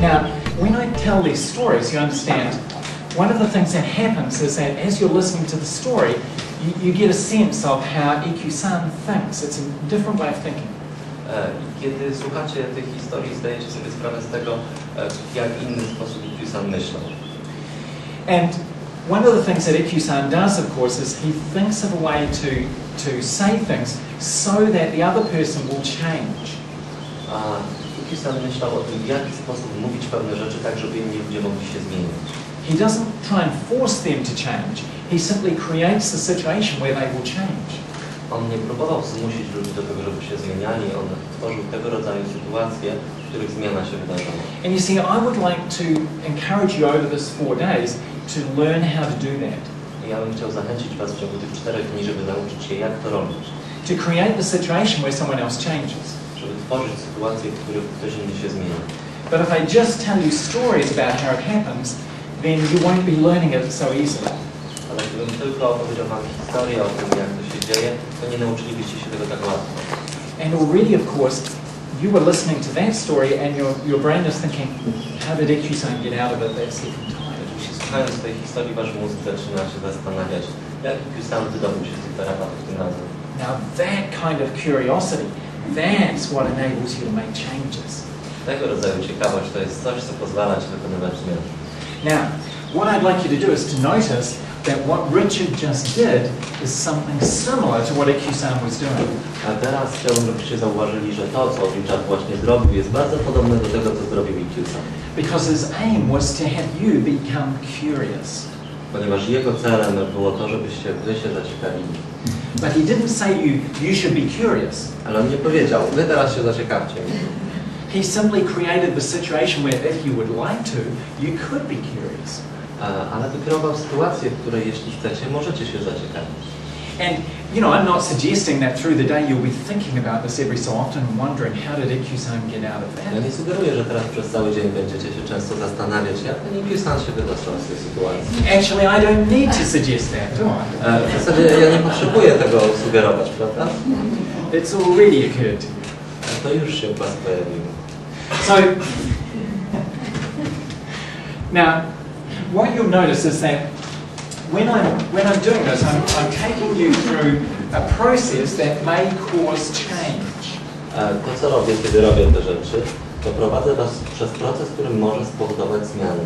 Now, when I tell these stories, you understand, one of the things that happens is that as you're listening to the story, you get a sense of how EQ-san thinks. It's a different way of thinking. Kiedy słuchacie tych historii, zdajecie sobie sprawę z tego, w jak inny sposób EQ-san myślał. And one of the things that EQ-san does, of course, is he thinks of a way to say things so that the other person will change. EQ-san myślał o tym, w jaki sposób mówić pewne rzeczy, tak żeby inni ludzie mogli się zmienić. He doesn't try and force them to change. He simply creates the situation where they will change. On nie próbował zmusić ludzi do tego, żeby się zmieniali. On tworzył tego rodzaju sytuacje, w których zmiana się wydarzała. And you see, I would like to encourage you over this 4 days to learn how to do that. Ja bym chciał zachęcić was w ciągu tych 4 dni, żeby nauczyć się, jak to robić. To create the situation where someone else changes. Żeby tworzyć sytuacje, w których ktoś inny się zmienia. But if I just tell you stories about how it happens, then you won't be learning it so easily. Ale gdybym tylko opowiedział wam historię o tym, jak to się dzieje, to nie nauczylibyście się tego tak łatwo. And already, of course, you were listening to that story and your brain is thinking, how did EQ-san get out of it that second time? Słuchając tej historii, wasz mózg zaczyna się zastanawiać, jak EQ-san wydobył się z tych tarapatów tym razem. Now that kind of curiosity, that's what enables you to make changes. Tego rodzaju ciekawość to jest coś, co pozwala ci dokonywać zmian. Now, what I'd like you to do is to notice that what Richard just did is something similar to what EQ-san was doing. A teraz chciałbym, żebyście zauważyli, że to, co Richard właśnie zrobił, jest bardzo podobne do tego, co zrobił EQ-san. Because his aim was to have you become curious. Ponieważ jego celem było to, żebyście wy się zaciekawili. But he didn't say you should be curious. Ale on nie powiedział, wy teraz się zaciekawcie. He simply created the situation where if you would like to, you could be curious. Ale wykreował sytuację, w której jeśli chcecie, możecie się zaciekawić. And you know, I'm not suggesting that through the day you'll be thinking about this every so often and wondering how did EQ-san get out of that. Ja nie sugeruję, że teraz przez cały dzień będziecie się często zastanawiać, jak ten EQ-san się wydostał z tej sytuacji. Actually, I don't need to suggest that, do I? W zasadzie ja nie potrzebuję tego sugerować, prawda? It's already occurred to you. To już się u was pojawiło. So, now, what you'll notice is that when I'm doing this, I'm taking you through a process that may cause change. To, co robię, kiedy robię te rzeczy, to prowadzę was przez proces, który może spowodować zmianę.